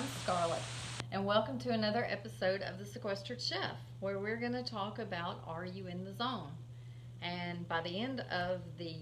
I'm Scarlett, and welcome to another episode of the Sequestered Chef, where we're going to talk about Are You in the Zone? And by the end of the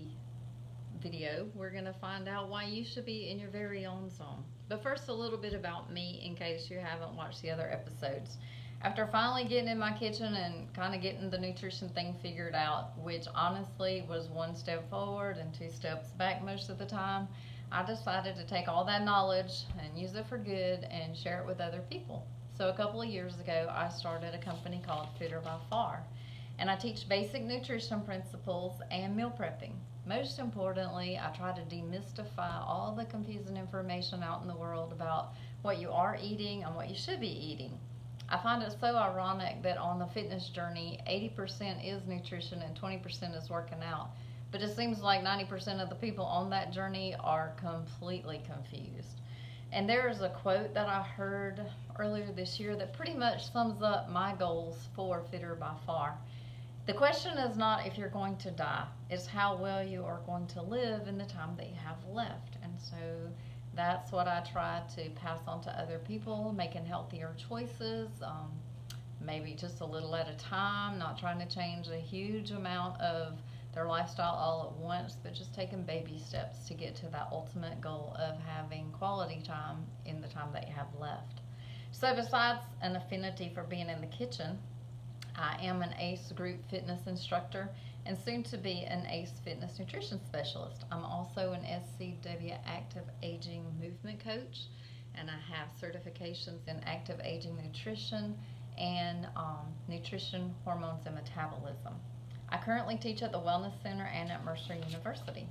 video, we're going to find out why you should be in your very own zone. But first, a little bit about me in case you haven't watched the other episodes. After finally getting in my kitchen and kind of getting the nutrition thing figured out, which honestly was one step forward and two steps back most of the time, I decided to take all that knowledge and use it for good and share it with other people. So a couple of years ago, I started a company called Fitter by Farr, and I teach basic nutrition principles and meal prepping. Most importantly, I try to demystify all the confusing information out in the world about what you are eating and what you should be eating. I find it so ironic that on the fitness journey, 80% is nutrition and 20% is working out. But it seems like 90% of the people on that journey are completely confused. And there is a quote that I heard earlier this year that pretty much sums up my goals for Fitter by Farr. The question is not if you're going to die, it's how well you are going to live in the time that you have left. And so that's what I try to pass on to other people, making healthier choices, maybe just a little at a time, not trying to change a huge amount of their lifestyle all at once, but just taking baby steps to get to that ultimate goal of having quality time in the time that you have left. So besides an affinity for being in the kitchen, I am an ACE group fitness instructor and soon to be an ACE fitness nutrition specialist. I'm also an SCW active aging movement coach, and I have certifications in active aging nutrition and nutrition, hormones, and metabolism. I currently teach at the Wellness Center and at Mercer University.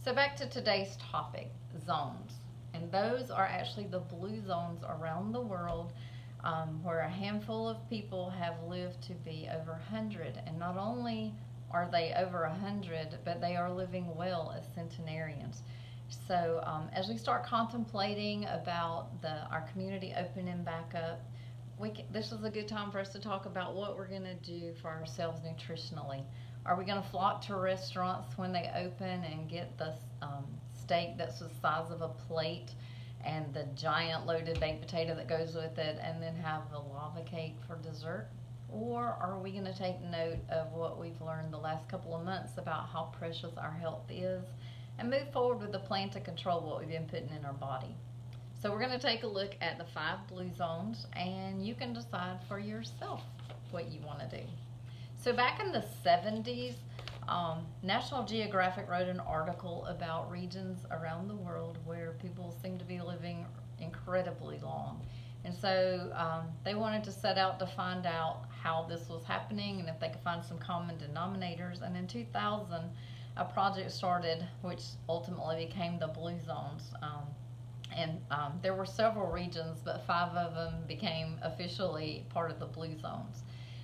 So back to today's topic, zones. And those are actually the blue zones around the world where a handful of people have lived to be over 100. And not only are they over 100, but they are living well as centenarians. So as we start contemplating about our community opening back up, this is a good time for us to talk about what we're going to do for ourselves nutritionally. Are we going to flock to restaurants when they open and get the steak that's the size of a plate and the giant loaded baked potato that goes with it, and then have the lava cake for dessert? Or are we going to take note of what we've learned the last couple of months about how precious our health is and move forward with a plan to control what we've been putting in our body? So we're going to take a look at the 5 blue zones, and you can decide for yourself what you want to do. So back in the 70s, National Geographic wrote an article about regions around the world where people seem to be living incredibly long. And so they wanted to set out to find out how this was happening and if they could find some common denominators. And in 2000, a project started which ultimately became the blue zones. There were several regions, but 5 of them became officially part of the blue zones.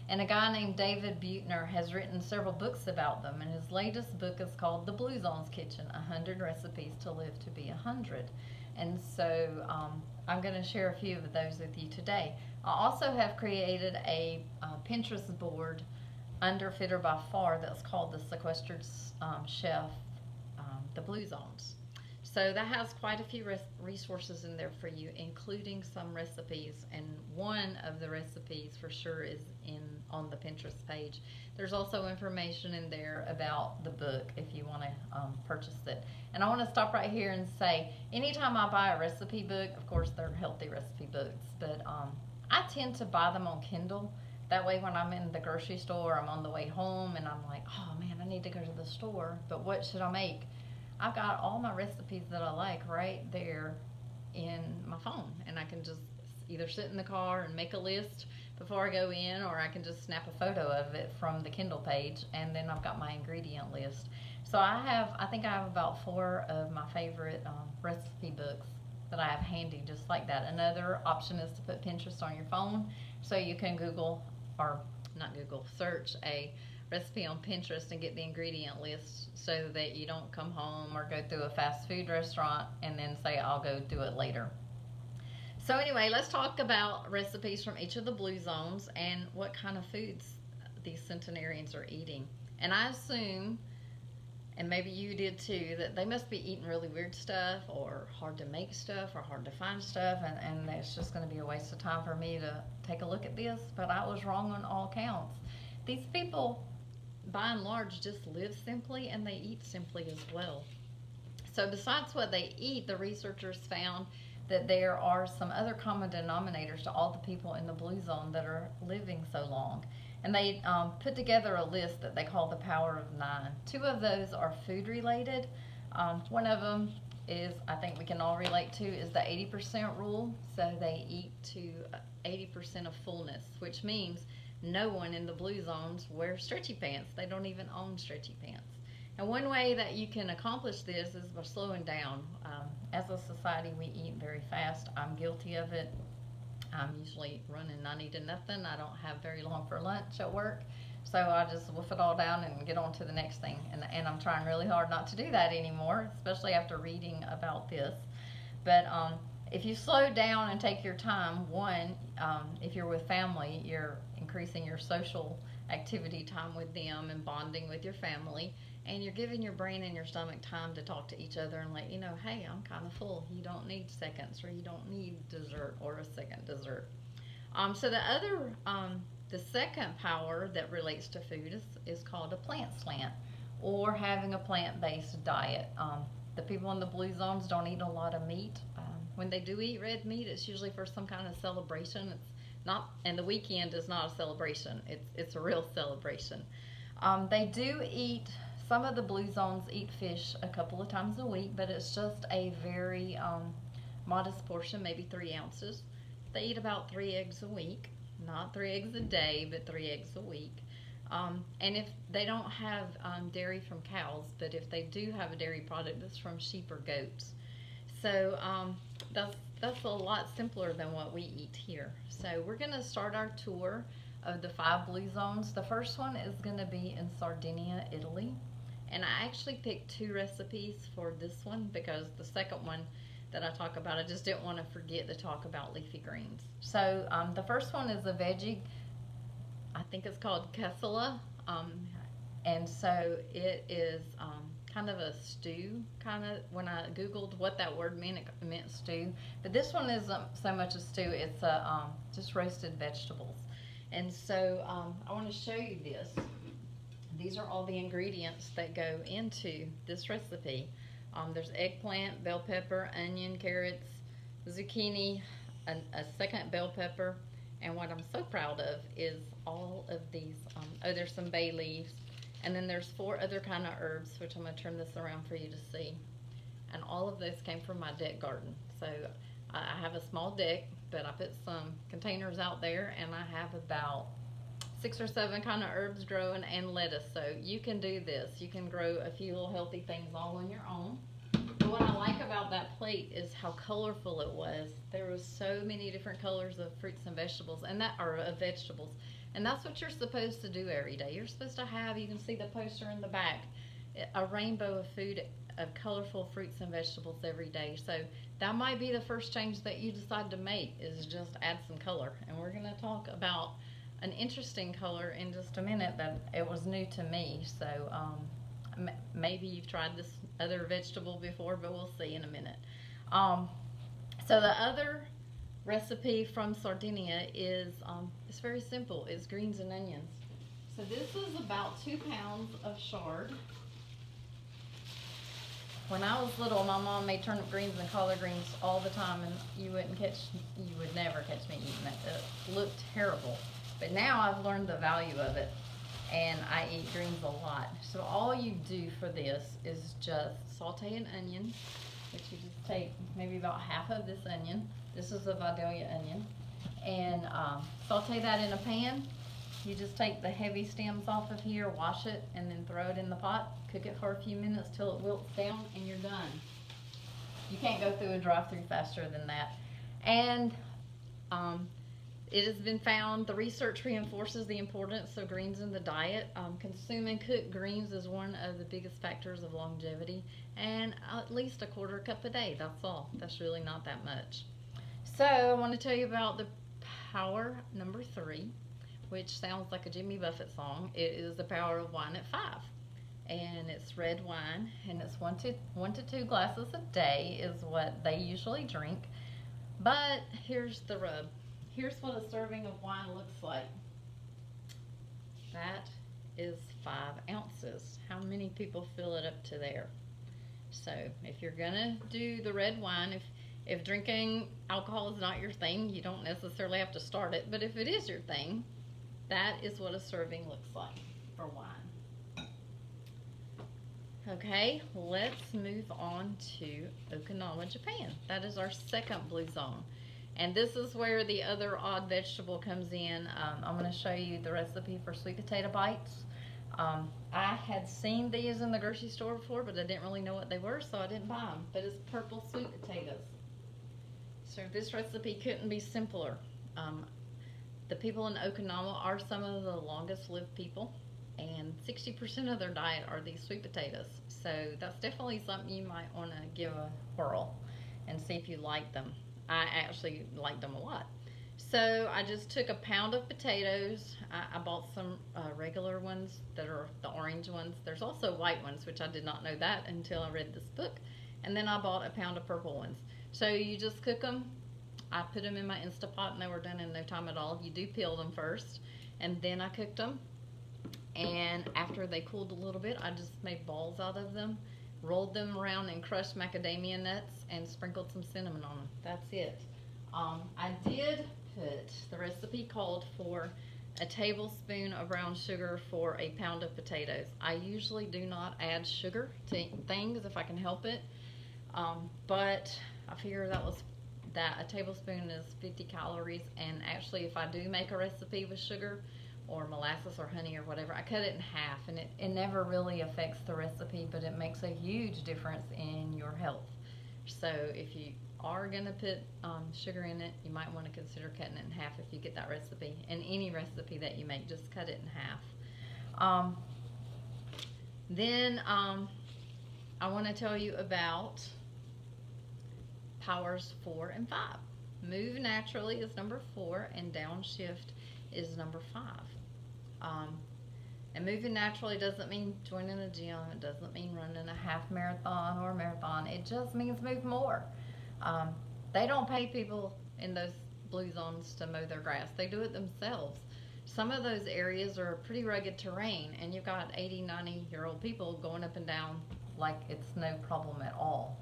And a guy named David Butternut has written several books about them, and his latest book is called The Blue Zones Kitchen, 100 Recipes to Live to be 100. And so I'm going to share a few of those with you today. I also have created a Pinterest board under Fitter by Farr that's called the Sequestered Chef, the Blue Zones. So that has quite a few resources in there for you, including some recipes, and one of the recipes for sure is on the Pinterest page. There's also information in there about the book if you want to purchase it. And I want to stop right here and say, anytime I buy a recipe book, of course they're healthy recipe books, but I tend to buy them on Kindle. That way when I'm in the grocery store, I'm on the way home and I'm like, oh man, I need to go to the store, but what should I make? I've got all my recipes that I like right there in my phone, and I can just either sit in the car and make a list before I go in, or I can just snap a photo of it from the Kindle page, and then I've got my ingredient list. So I think I have about 4 of my favorite recipe books that I have handy just like that. Another option is to put Pinterest on your phone, so you can search a recipe on Pinterest and get the ingredient list so that you don't come home or go through a fast food restaurant and then say I'll go do it later. So anyway, let's talk about recipes from each of the blue zones and what kind of foods these centenarians are eating. And I assume and maybe you did too, that they must be eating really weird stuff or hard to make stuff or hard to find stuff, and it's just going to be a waste of time for me to take a look at this. But I was wrong on all counts. These people, by and large, just live simply, and they eat simply as well. So besides what they eat, the researchers found that there are some other common denominators to all the people in the blue zone that are living so long. And they put together a list that they call the Power of Nine. Two of those are food related. One of them is, I think we can all relate to, is the 80% rule. So they eat to 80% of fullness, which means no one in the blue zones wears stretchy pants. They don't even own stretchy pants. And one way that you can accomplish this is by slowing down. As a society, we eat very fast. I'm guilty of it. I'm usually running 90 to nothing. I don't have very long for lunch at work. So I just wolf it all down and get on to the next thing. And I'm trying really hard not to do that anymore, especially after reading about this. But if you slow down and take your time, one, if you're with family, you're increasing your social activity time with them and bonding with your family. And you're giving your brain and your stomach time to talk to each other and let you know, hey, I'm kind of full. You don't need seconds, or you don't need dessert or a second dessert. So the second power that relates to food is called a plant slant, or having a plant-based diet. The people in the blue zones don't eat a lot of meat. When they do eat red meat, it's usually for some kind of celebration. It's not, and the weekend is not a celebration. It's a real celebration. They do eat. Some of the blue zones eat fish a couple of times a week, but it's just a very modest portion, maybe 3 ounces. They eat about 3 eggs a week, not 3 eggs a day, but 3 eggs a week. And if they don't have dairy from cows, but if they do have a dairy product, it's from sheep or goats. So that's a lot simpler than what we eat here. So we're going to start our tour of the 5 blue zones. The first one is going to be in Sardinia, Italy. And I actually picked 2 recipes for this one because the second one that I talk about, I just didn't want to forget to talk about leafy greens. So the first one is a veggie, I think it's called cassola. And so it is kind of a stew, when I Googled what that word meant, it meant stew. But this one isn't so much a stew, it's just roasted vegetables. And so I want to show you this. These are all the ingredients that go into this recipe. There's eggplant, bell pepper, onion, carrots, zucchini, a second bell pepper, and what I'm so proud of is all of these. There's some bay leaves, and then there's 4 other kind of herbs, which I'm going to turn this around for you to see. And all of this came from my deck garden. So I have a small deck, but I put some containers out there, and I have about 6 or 7 kind of herbs growing and lettuce. So you can do this. You can grow a few little healthy things all on your own. But what I like about that plate is how colorful it was. There was so many different colors of fruits and vegetables, and of vegetables. And that's what you're supposed to do every day. You're supposed to have, you can see the poster in the back, a rainbow of food, of colorful fruits and vegetables every day. So that might be the first change that you decide to make, is just add some color. And we're going to talk about an interesting color in just a minute that it was new to me. So maybe you've tried this other vegetable before, but we'll see in a minute. So the other recipe from Sardinia is it's very simple. It's greens and onions. So this is about 2 pounds of chard. When I was little, my mom made turnip greens and collard greens all the time, and you would never catch me eating it. It looked terrible. But now I've learned the value of it, and I eat greens a lot. So all you do for this is just saute an onion, which you just take maybe about half of this onion. This is a Vidalia onion. And saute that in a pan. You just take the heavy stems off of here, wash it, and then throw it in the pot. Cook it for a few minutes till it wilts down, and you're done. You can't go through a drive-through faster than that. And it has been found, the research reinforces the importance of greens in the diet. Consuming cooked greens is one of the biggest factors of longevity, and at least a 1/4 cup a day, that's all. That's really not that much. So I want to tell you about the power number 3, which sounds like a Jimmy Buffett song. It is the power of wine at 5. and it's red wine, and it's one to two glasses a day is what they usually drink. But here's the rub. Here's what a serving of wine looks like. That is 5 ounces. How many people fill it up to there? So if you're gonna do the red wine, if drinking alcohol is not your thing, you don't necessarily have to start it. But if it is your thing, that is what a serving looks like for wine. Okay, let's move on to Okinawa, Japan. That is our second blue zone. And this is where the other odd vegetable comes in. I'm going to show you the recipe for sweet potato bites. I had seen these in the grocery store before, but I didn't really know what they were, so I didn't buy them. But it's purple sweet potatoes. So this recipe couldn't be simpler. The people in Okinawa are some of the longest lived people, and 60% of their diet are these sweet potatoes. So that's definitely something you might want to give a whirl and see if you like them. I actually like them a lot. So I just took a pound of potatoes. I bought some regular ones that are the orange ones. There's also white ones, which I did not know that until I read this book. And then I bought a pound of purple ones. So you just cook them. I put them in my Instapot and they were done in no time at all. You do peel them first, and then I cooked them. And after they cooled a little bit, I just made balls out of them, rolled them around in crushed macadamia nuts, and sprinkled some cinnamon on them. That's it. I did put, the recipe called for a tablespoon of brown sugar for a pound of potatoes. I usually do not add sugar to things if I can help it, but I figure that a tablespoon is 50 calories, and actually if I do make a recipe with sugar or molasses or honey or whatever, I cut it in half, and it never really affects the recipe, but it makes a huge difference in your health. So if you are going to put sugar in it, you might want to consider cutting it in half if you get that recipe. And any recipe that you make, just cut it in half. Then I want to tell you about powers 4 and 5. Move naturally is number 4, and downshift is number 5. And moving naturally doesn't mean joining a gym. It doesn't mean running a half marathon or a marathon. It just means move more. They don't pay people in those blue zones to mow their grass. They do it themselves. Some of those areas are pretty rugged terrain, and you've got 80, 90-year-old people going up and down like it's no problem at all.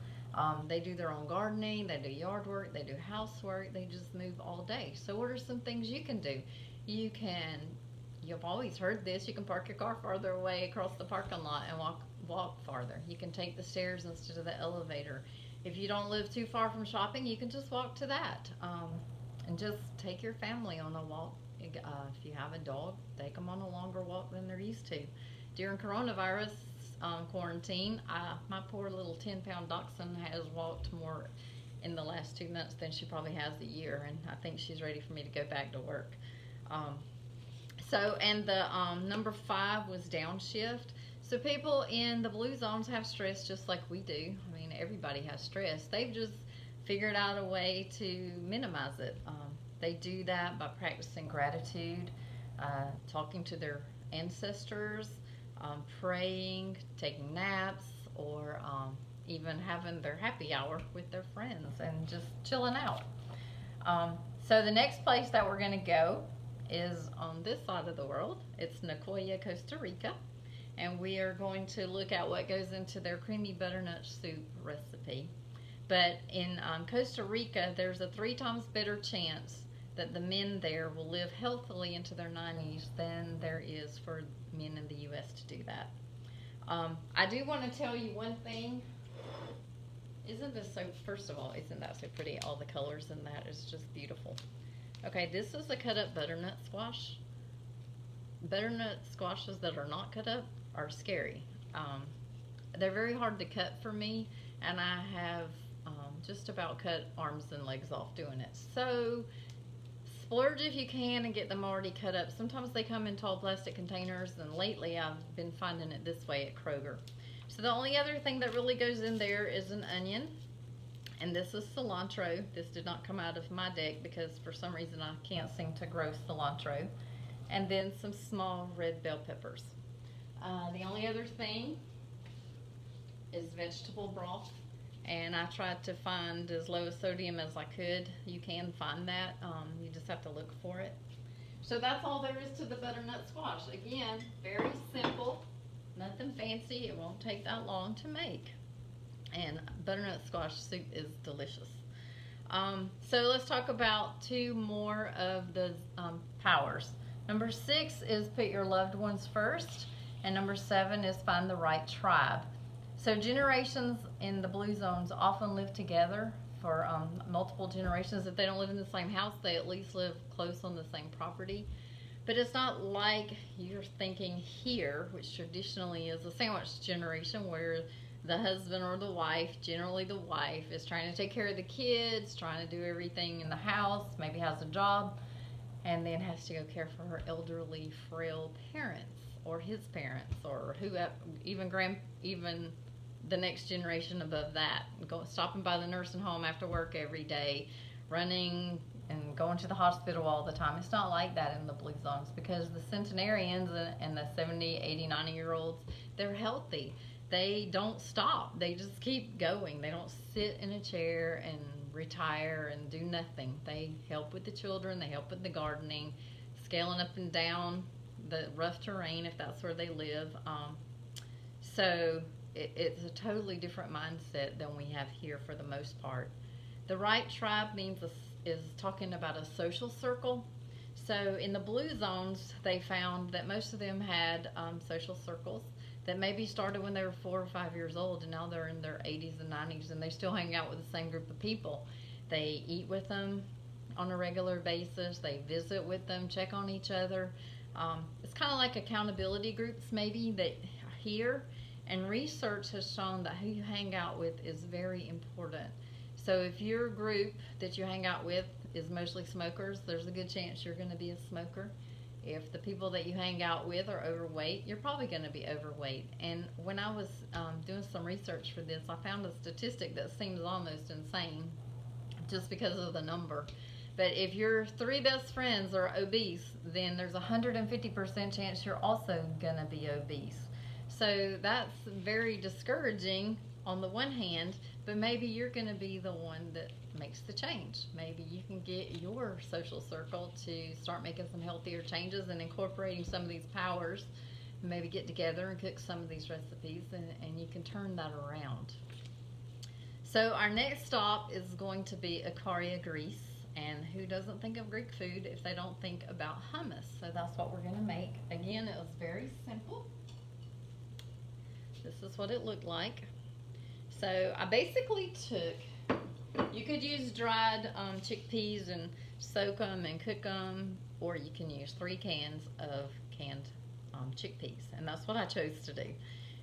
They do their own gardening, they do yard work, they do housework, they just move all day. So what are some things you can do? You've always heard this, you can park your car farther away across the parking lot and walk farther. You can take the stairs instead of the elevator. If you don't live too far from shopping, you can just walk to that. And just take your family on a walk. If you have a dog, take them on a longer walk than they're used to. During coronavirus quarantine, my poor little 10-pound dachshund has walked more in the last 2 months than she probably has a year, and I think she's ready for me to go back to work. And the number 5 was downshift. So people in the blue zones have stress just like we do. I mean, everybody has stress. They've just figured out a way to minimize it. They do that by practicing gratitude, talking to their ancestors, praying, taking naps, or even having their happy hour with their friends and just chilling out. So the next place that we're going to go is on this side of the world. It's Nicoya, Costa Rica, and we are going to look at what goes into their creamy butternut soup recipe. But in Costa Rica, there's a 3 times better chance that the men there will live healthily into their 90s than there is for men in the U.S. to do that. I do want to tell you one thing. Isn't this so, first of all, isn't that so pretty? All the colors in that is just beautiful. Okay, this is a cut up butternut squash. Butternut squashes that are not cut up are scary. They're very hard to cut for me, and I have just about cut arms and legs off doing it. So splurge if you can and get them already cut up. Sometimes they come in tall plastic containers, and lately I've been finding it this way at Kroger. So the only other thing that really goes in there is an onion, and this is cilantro. This did not come out of my deck because for some reason I can't seem to grow cilantro. And then some small red bell peppers. The only other thing is vegetable broth, and I tried to find as low a sodium as I could. You can find that. You just have to look for it. So that's all there is to the butternut squash. Again, very simple, nothing fancy. It won't take that long to make. And butternut squash soup is delicious. So let's talk about two more of the powers. Number 6 is put your loved ones first, and number 7 is find the right tribe. So generations in the blue zones often live together for multiple generations. If they don't live in the same house, they at least live close on the same property. But it's not like you're thinking here, which traditionally is a sandwich generation, where the husband or the wife, generally the wife, is trying to take care of the kids, trying to do everything in the house, maybe has a job, and then has to go care for her elderly, frail parents, or his parents, or whoever, even the next generation above that, stopping by the nursing home after work every day, running and going to the hospital all the time. It's not like that in the blue zones, because the centenarians and the 70, 80, 90-year-olds, they're healthy. They don't stop. They just keep going. They don't sit in a chair and retire and do nothing. They help with the children. They help with the gardening, scaling up and down the rough terrain if that's where they live. So it's a totally different mindset than we have here for the most part. The right tribe is talking about a social circle. So in the blue zones, they found that most of them had social circles that maybe started when they were 4 or 5 years old, and now they're in their 80s and 90s, and they still hang out with the same group of people. They eat with them on a regular basis. They visit with them, check on each other. It's kind of like accountability groups maybe that here. And research has shown that who you hang out with is very important. So if your group that you hang out with is mostly smokers, there's a good chance you're going to be a smoker. If the people that you hang out with are overweight, you're probably going to be overweight. And when I was doing some research for this, I found a statistic that seems almost insane just because of the number. But if your 3 best friends are obese, then there's a 150% chance you're also going to be obese. So that's very discouraging on the one hand, but maybe you're going to be the one that makes the change. Maybe you can get your social circle to start making some healthier changes and incorporating some of these powers. Maybe get together and cook some of these recipes, and you can turn that around. So our next stop is going to be Icaria, Greece. And who doesn't think of Greek food if they don't think about hummus? So that's what we're going to make. Again, it was very simple. This is what it looked like. So I basically took, you could use dried chickpeas and soak them and cook them, or you can use 3 cans of canned chickpeas, and that's what I chose to do.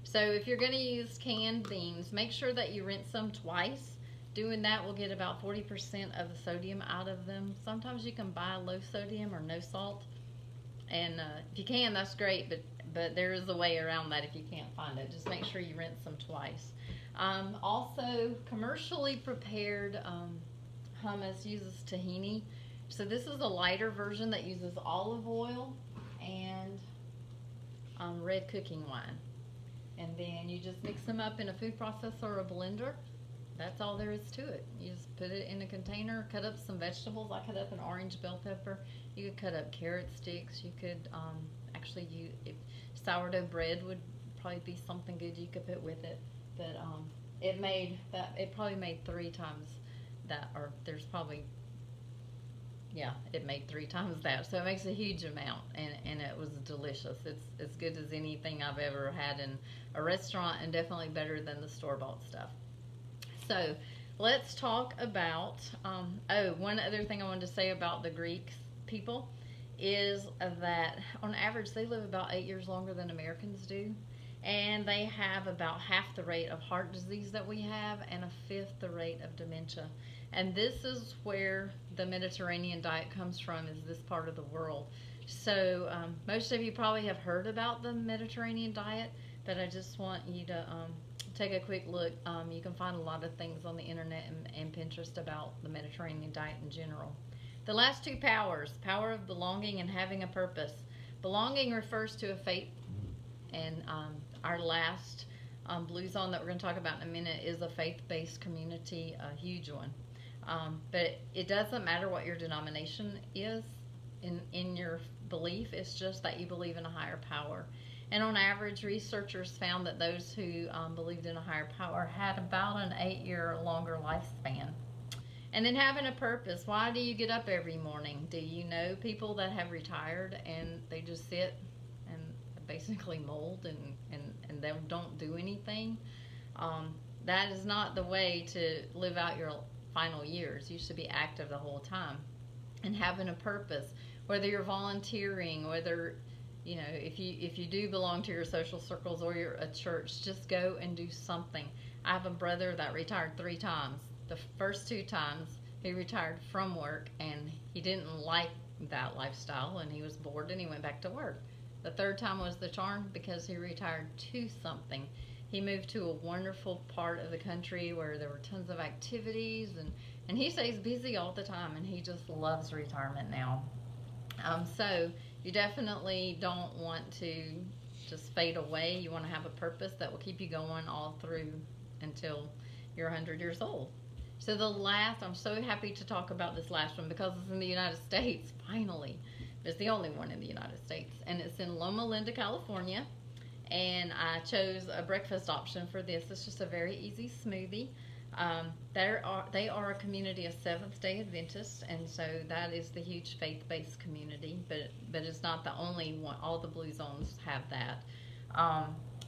So if you're going to use canned beans, make sure that you rinse them twice. Doing that will get about 40% of the sodium out of them. Sometimes you can buy low sodium or no salt, and if you can, that's great, but there is a way around that if you can't find it. Just make sure you rinse them twice. Also, commercially prepared hummus uses tahini. So this is a lighter version that uses olive oil and red cooking wine. And then you just mix them up in a food processor or a blender. That's all there is to it. You just put it in a container, cut up some vegetables. I cut up an orange bell pepper. You could cut up carrot sticks. You could actually use sourdough bread would probably be something good you could put with it. But it probably made 3 times that, or there's probably, yeah, it made 3 times that. So it makes a huge amount, and it was delicious. It's as good as anything I've ever had in a restaurant, and definitely better than the store-bought stuff. So let's talk about, one other thing I wanted to say about the Greek people is that on average they live about 8 years longer than Americans do, and they have about half the rate of heart disease that we have and 1/5 the rate of dementia. And this is where the Mediterranean diet comes from, is this part of the world. So most of you probably have heard about the Mediterranean diet, but I just want you to take a quick look. You can find a lot of things on the internet and Pinterest about the Mediterranean diet in general. The last 2 powers, power of belonging and having a purpose. Belonging refers to a And our last Blue Zone that we're going to talk about in a minute is a faith-based community, a huge one. But it doesn't matter what your denomination is in your belief. It's just that you believe in a higher power. And on average, researchers found that those who believed in a higher power had about an 8-year longer lifespan. And then having a purpose. Why do you get up every morning? Do you know people that have retired and they just sit and basically mold and they don't do anything? That is not the way to live out your final years. You should be active the whole time and having a purpose. Whether you're volunteering, whether if you do belong to your social circles or you're a church, just go and do something. I have a brother that retired 3 times. The first 2 times he retired from work and he didn't like that lifestyle and he was bored and he went back to work. The 3rd time was the charm because he retired to something. He moved to a wonderful part of the country where there were tons of activities and he stays busy all the time and he just loves retirement now. So you definitely don't want to just fade away. You want to have a purpose that will keep you going all through until you're 100 years old. So I'm so happy to talk about this last one because it's in the United States, finally. It's the only one in the United States. And it's in Loma Linda, California. And I chose a breakfast option for this. It's just a very easy smoothie. They are a community of Seventh-day Adventists, and so that is the huge faith-based community, but it's not the only one. All the Blue Zones have that.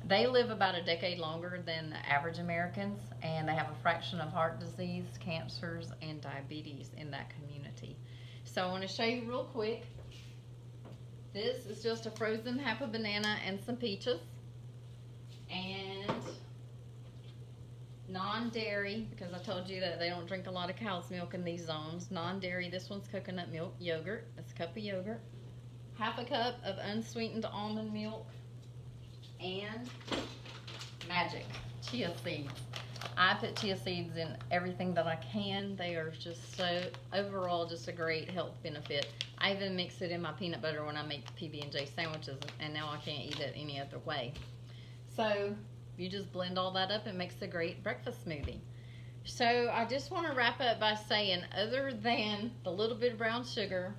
They live about a decade longer than the average Americans, and they have a fraction of heart disease, cancers, and diabetes in that community. So I want to show you real quick. This is just a frozen half a banana and some peaches. And non-dairy, because I told you that they don't drink a lot of cow's milk in these zones. Non-dairy, this one's coconut milk yogurt. That's a cup of yogurt. Half a cup of unsweetened almond milk. And magic, chia seeds. I put chia seeds in everything that I can. They are just so, overall, just a great health benefit. I even mix it in my peanut butter when I make PB&J sandwiches, and now I can't eat it any other way. So you just blend all that up and makes a great breakfast smoothie. So I just want to wrap up by saying, other than the little bit of brown sugar,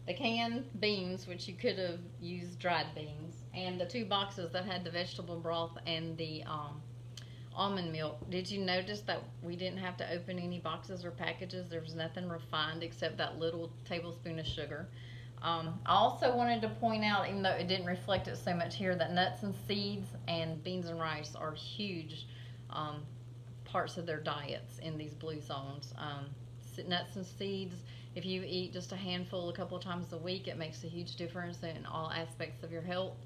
the canned beans, which you could have used dried beans, and the 2 boxes that had the vegetable broth and the almond milk, did you notice that we didn't have to open any boxes or packages? There was nothing refined except that little tablespoon of sugar. I also wanted to point out, even though it didn't reflect it so much here, that nuts and seeds and beans and rice are huge parts of their diets in these Blue Zones. Nuts and seeds, if you eat just a handful a couple of times a week, it makes a huge difference in all aspects of your health.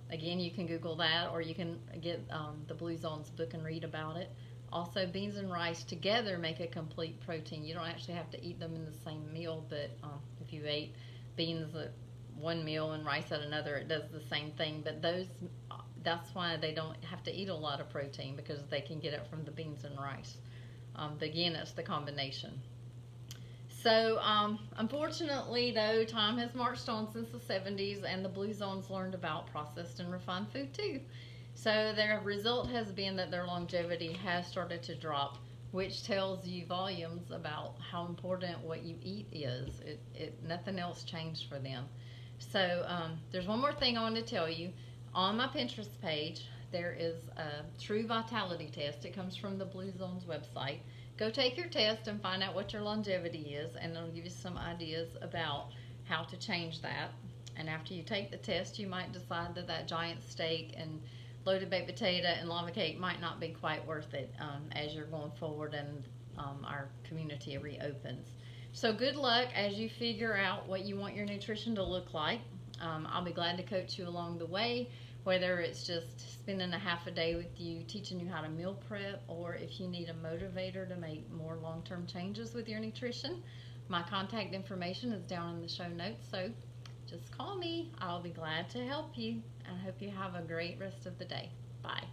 Again, you can Google that, or you can get the Blue Zones book and read about it. Also, beans and rice together make a complete protein. You don't actually have to eat them in the same meal, but if you ate beans at one meal and rice at another, it does the same thing. But that's why they don't have to eat a lot of protein, because they can get it from the beans and rice. But again, it's the combination. So, unfortunately, though, time has marched on since the 70s, and the Blue Zones learned about processed and refined food, too. So, their result has been that their longevity has started to drop, which tells you volumes about how important what you eat is. Nothing else changed for them. So, there's one more thing I want to tell you. On my Pinterest page, there is a true vitality test. It comes from the Blue Zones website. Go take your test and find out what your longevity is, and it'll give you some ideas about how to change that. And after you take the test, you might decide that giant steak and loaded baked potato and lava cake might not be quite worth it as you're going forward and our community reopens. So good luck as you figure out what you want your nutrition to look like. I'll be glad to coach you along the way, whether it's just spending a half a day with you, teaching you how to meal prep, or if you need a motivator to make more long-term changes with your nutrition. My contact information is down in the show notes, so just call me. I'll be glad to help you. I hope you have a great rest of the day. Bye.